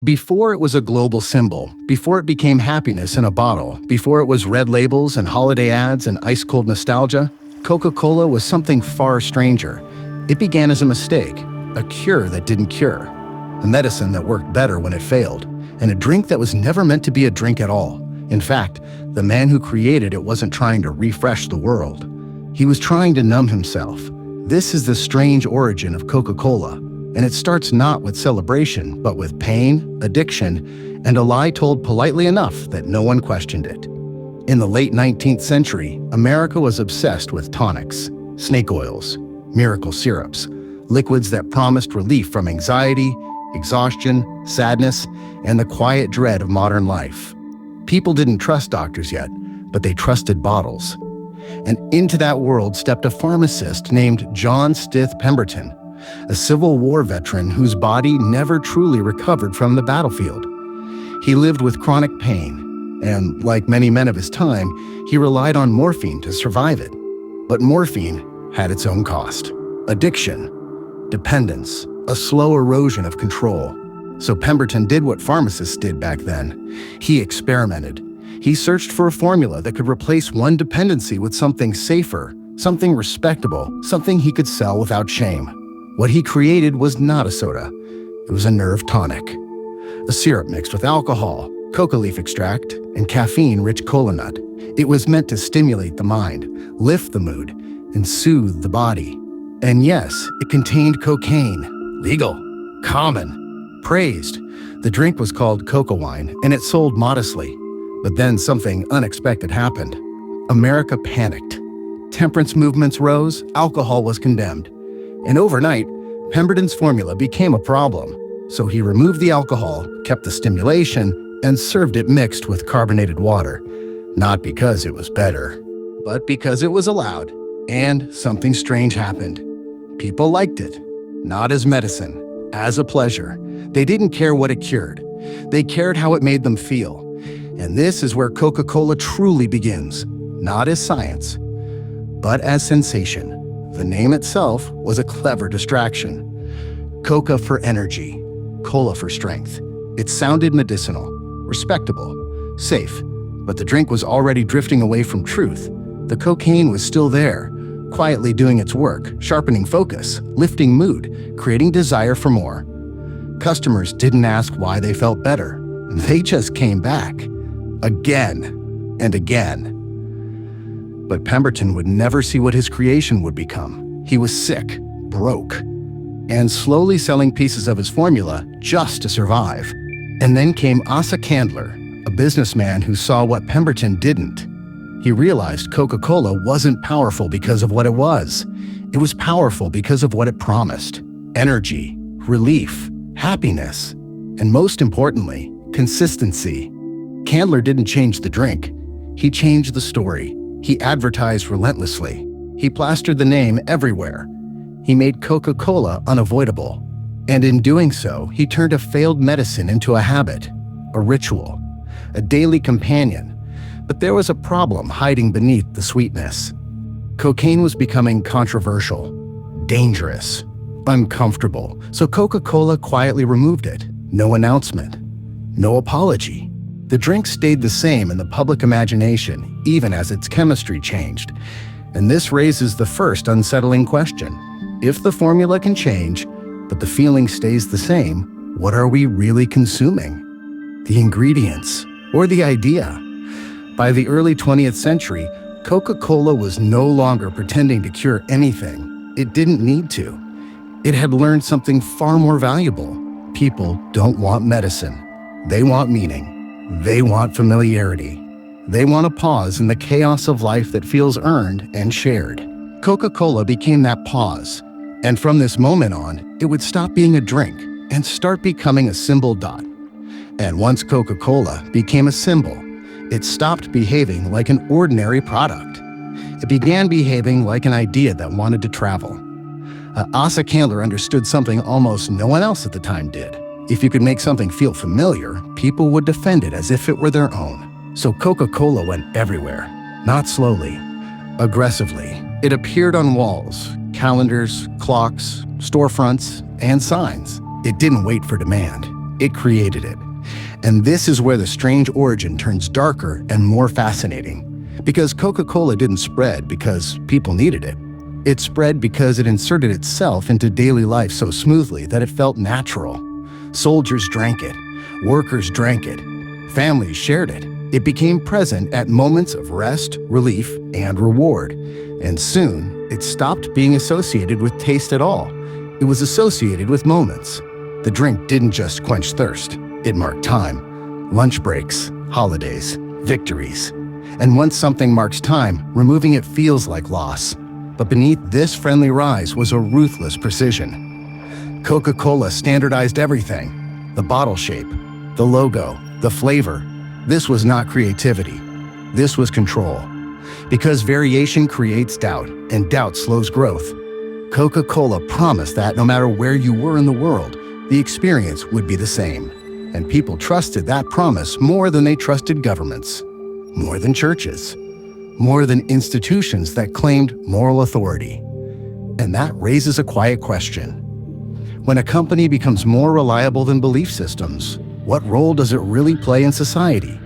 Before it was a global symbol, before it became happiness in a bottle, before it was red labels and holiday ads and ice-cold nostalgia, Coca-Cola was something far stranger. It began as a mistake, a cure that didn't cure, a medicine that worked better when it failed, and a drink that was never meant to be a drink at all. In fact, the man who created it wasn't trying to refresh the world. He was trying to numb himself. This is the strange origin of Coca-Cola, and it starts not with celebration, but with pain, addiction, and a lie told politely enough that no one questioned it. In the late 19th century, America was obsessed with tonics, snake oils, miracle syrups, liquids that promised relief from anxiety, exhaustion, sadness, and the quiet dread of modern life. People didn't trust doctors yet, but they trusted bottles. And into that world stepped a pharmacist named John Stith Pemberton, a Civil War veteran whose body never truly recovered from the battlefield. He lived with chronic pain, and like many men of his time, he relied on morphine to survive it. But morphine had its own cost: addiction, dependence, a slow erosion of control. So Pemberton did what pharmacists did back then. He experimented. He searched for a formula that could replace one dependency with something safer, something respectable, something he could sell without shame. What he created was not a soda. It was a nerve tonic. A syrup mixed with alcohol, coca leaf extract, and caffeine-rich cola nut. It was meant to stimulate the mind, lift the mood, and soothe the body. And yes, it contained cocaine. Legal, common, praised. The drink was called Coca wine, and it sold modestly. But then something unexpected happened. America panicked. Temperance movements rose, alcohol was condemned. And overnight, Pemberton's formula became a problem. So he removed the alcohol, kept the stimulation, and served it mixed with carbonated water. Not because it was better, but because it was allowed. And something strange happened. People liked it, not as medicine, as a pleasure. They didn't care what it cured. They cared how it made them feel. And this is where Coca-Cola truly begins, not as science, but as sensation. The name itself was a clever distraction. Coca for energy, cola for strength. It sounded medicinal, respectable, safe, but the drink was already drifting away from truth. The cocaine was still there, quietly doing its work, sharpening focus, lifting mood, creating desire for more. Customers didn't ask why they felt better. They just came back. Again and again. But Pemberton would never see what his creation would become. He was sick, broke, and slowly selling pieces of his formula just to survive. And then came Asa Candler, a businessman who saw what Pemberton didn't. He realized Coca-Cola wasn't powerful because of what it was. It was powerful because of what it promised: energy, relief, happiness, and most importantly, consistency. Candler didn't change the drink. He changed the story. He advertised relentlessly. He plastered the name everywhere. He made Coca-Cola unavoidable. And in doing so, he turned a failed medicine into a habit, a ritual, a daily companion. But there was a problem hiding beneath the sweetness. Cocaine was becoming controversial, dangerous, uncomfortable. So Coca-Cola quietly removed it. No announcement, no apology. The drink stayed the same in the public imagination, even as its chemistry changed. And this raises the first unsettling question. If the formula can change, but the feeling stays the same, what are we really consuming? The ingredients, or the idea? By the early 20th century, Coca-Cola was no longer pretending to cure anything. It didn't need to. It had learned something far more valuable. People don't want medicine. They want meaning. They want familiarity. They want a pause in the chaos of life that feels earned and shared. Coca-Cola became that pause. And from this moment on, it would stop being a drink and start becoming a symbol. And once Coca-Cola became a symbol, it stopped behaving like an ordinary product. It began behaving like an idea that wanted to travel. Asa Candler understood something almost no one else at the time did. If you could make something feel familiar, people would defend it as if it were their own. So Coca-Cola went everywhere, not slowly, aggressively. It appeared on walls, calendars, clocks, storefronts, and signs. It didn't wait for demand. It created it. And this is where the strange origin turns darker and more fascinating. Because Coca-Cola didn't spread because people needed it. It spread because it inserted itself into daily life so smoothly that it felt natural. Soldiers drank it. Workers drank it. Families shared it. It became present at moments of rest, relief, and reward. And soon, it stopped being associated with taste at all. It was associated with moments. The drink didn't just quench thirst. It marked time. Lunch breaks, holidays, victories. And once something marks time, removing it feels like loss. But beneath this friendly rise was a ruthless precision. Coca-Cola standardized everything. The bottle shape, the logo, the flavor. This was not creativity. This was control. Because variation creates doubt, and doubt slows growth. Coca-Cola promised that no matter where you were in the world, the experience would be the same. And people trusted that promise more than they trusted governments, more than churches, more than institutions that claimed moral authority. And that raises a quiet question. When a company becomes more reliable than belief systems, what role does it really play in society?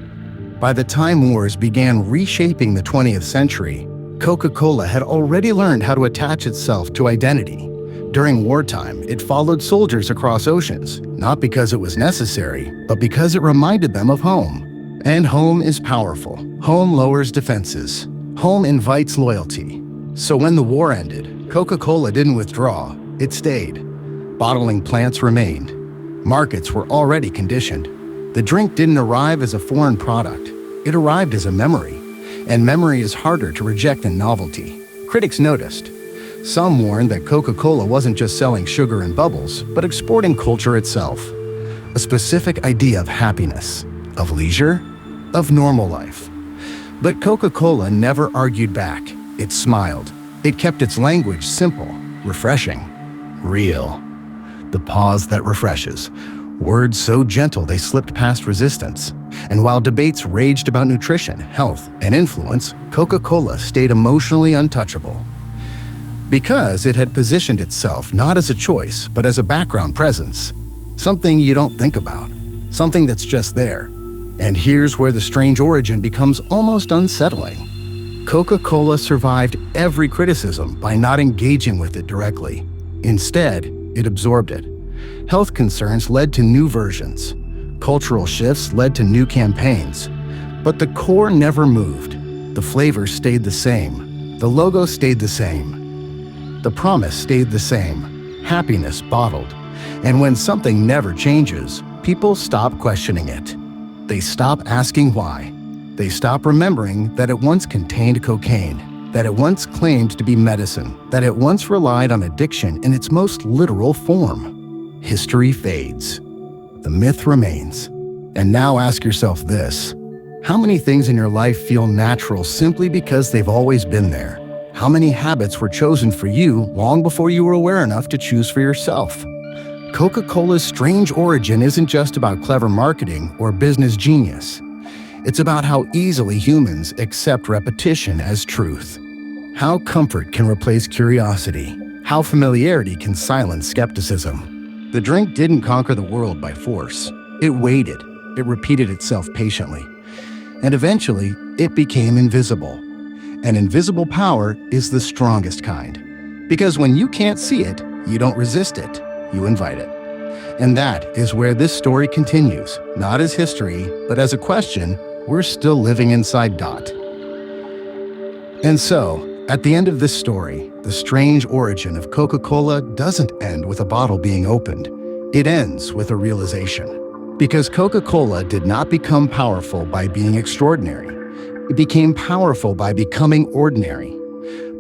By the time wars began reshaping the 20th century, Coca-Cola had already learned how to attach itself to identity. During wartime, it followed soldiers across oceans, not because it was necessary, but because it reminded them of home. And home is powerful. Home lowers defenses. Home invites loyalty. So when the war ended, Coca-Cola didn't withdraw, it stayed. Bottling plants remained. Markets were already conditioned. The drink didn't arrive as a foreign product. It arrived as a memory. And memory is harder to reject than novelty. Critics noticed. Some warned that Coca-Cola wasn't just selling sugar and bubbles, but exporting culture itself. A specific idea of happiness, of leisure, of normal life. But Coca-Cola never argued back. It smiled. It kept its language simple, refreshing, real. The pause that refreshes. Words so gentle they slipped past resistance. And while debates raged about nutrition, health, and influence, Coca-Cola stayed emotionally untouchable. Because it had positioned itself not as a choice, but as a background presence. Something you don't think about. Something that's just there. And here's where the strange origin becomes almost unsettling. Coca-Cola survived every criticism by not engaging with it directly. Instead, it absorbed it. Health concerns led to new versions. Cultural shifts led to new campaigns. But the core never moved. The flavor stayed the same. The logo stayed the same. The promise stayed the same. Happiness bottled. And when something never changes, people stop questioning it. They stop asking why. They stop remembering that it once contained cocaine, that it once claimed to be medicine, that it once relied on addiction in its most literal form. History fades. The myth remains. And now ask yourself this. How many things in your life feel natural simply because they've always been there? How many habits were chosen for you long before you were aware enough to choose for yourself? Coca-Cola's strange origin isn't just about clever marketing or business genius. It's about how easily humans accept repetition as truth. How comfort can replace curiosity. How familiarity can silence skepticism. The drink didn't conquer the world by force. It waited. It repeated itself patiently. And eventually, it became invisible. And invisible power is the strongest kind. Because when you can't see it, you don't resist it, you invite it. And that is where this story continues, not as history, but as a question we're still living inside. And so, at the end of this story, the strange origin of Coca-Cola doesn't end with a bottle being opened. It ends with a realization. Because Coca-Cola did not become powerful by being extraordinary. It became powerful by becoming ordinary.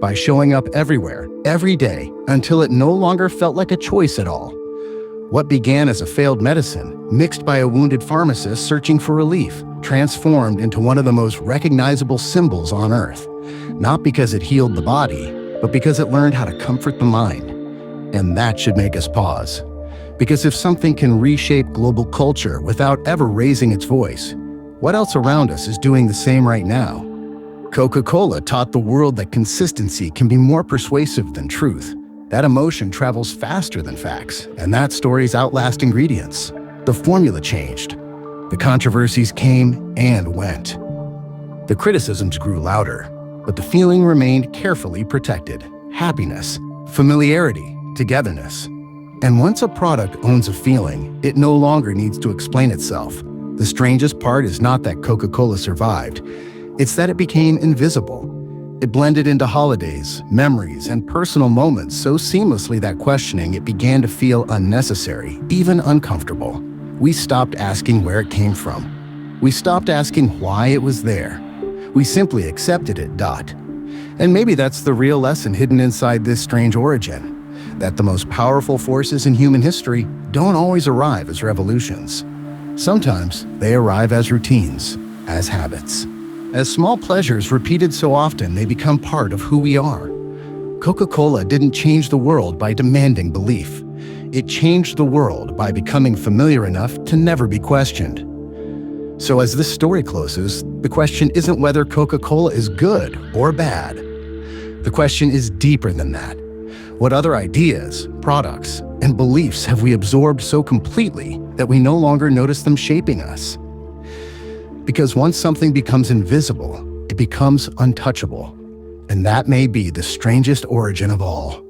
By showing up everywhere, every day, until it no longer felt like a choice at all. What began as a failed medicine, mixed by a wounded pharmacist searching for relief, transformed into one of the most recognizable symbols on Earth. Not because it healed the body, but because it learned how to comfort the mind. And that should make us pause. Because if something can reshape global culture without ever raising its voice, what else around us is doing the same right now? Coca-Cola taught the world that consistency can be more persuasive than truth. That emotion travels faster than facts, and that stories outlast ingredients. The formula changed. The controversies came and went. The criticisms grew louder, but the feeling remained carefully protected. Happiness, familiarity, togetherness. And once a product owns a feeling, it no longer needs to explain itself. The strangest part is not that Coca-Cola survived. It's that it became invisible. It blended into holidays, memories, and personal moments so seamlessly that questioning it began to feel unnecessary, even uncomfortable. We stopped asking where it came from. We stopped asking why it was there. We simply accepted it. And maybe that's the real lesson hidden inside this strange origin, that the most powerful forces in human history don't always arrive as revolutions. Sometimes they arrive as routines, as habits. As small pleasures repeated so often, they become part of who we are. Coca-Cola didn't change the world by demanding belief. It changed the world by becoming familiar enough to never be questioned. So as this story closes, the question isn't whether Coca-Cola is good or bad. The question is deeper than that. What other ideas, products, and beliefs have we absorbed so completely that we no longer notice them shaping us? Because once something becomes invisible, it becomes untouchable. And that may be the strangest origin of all.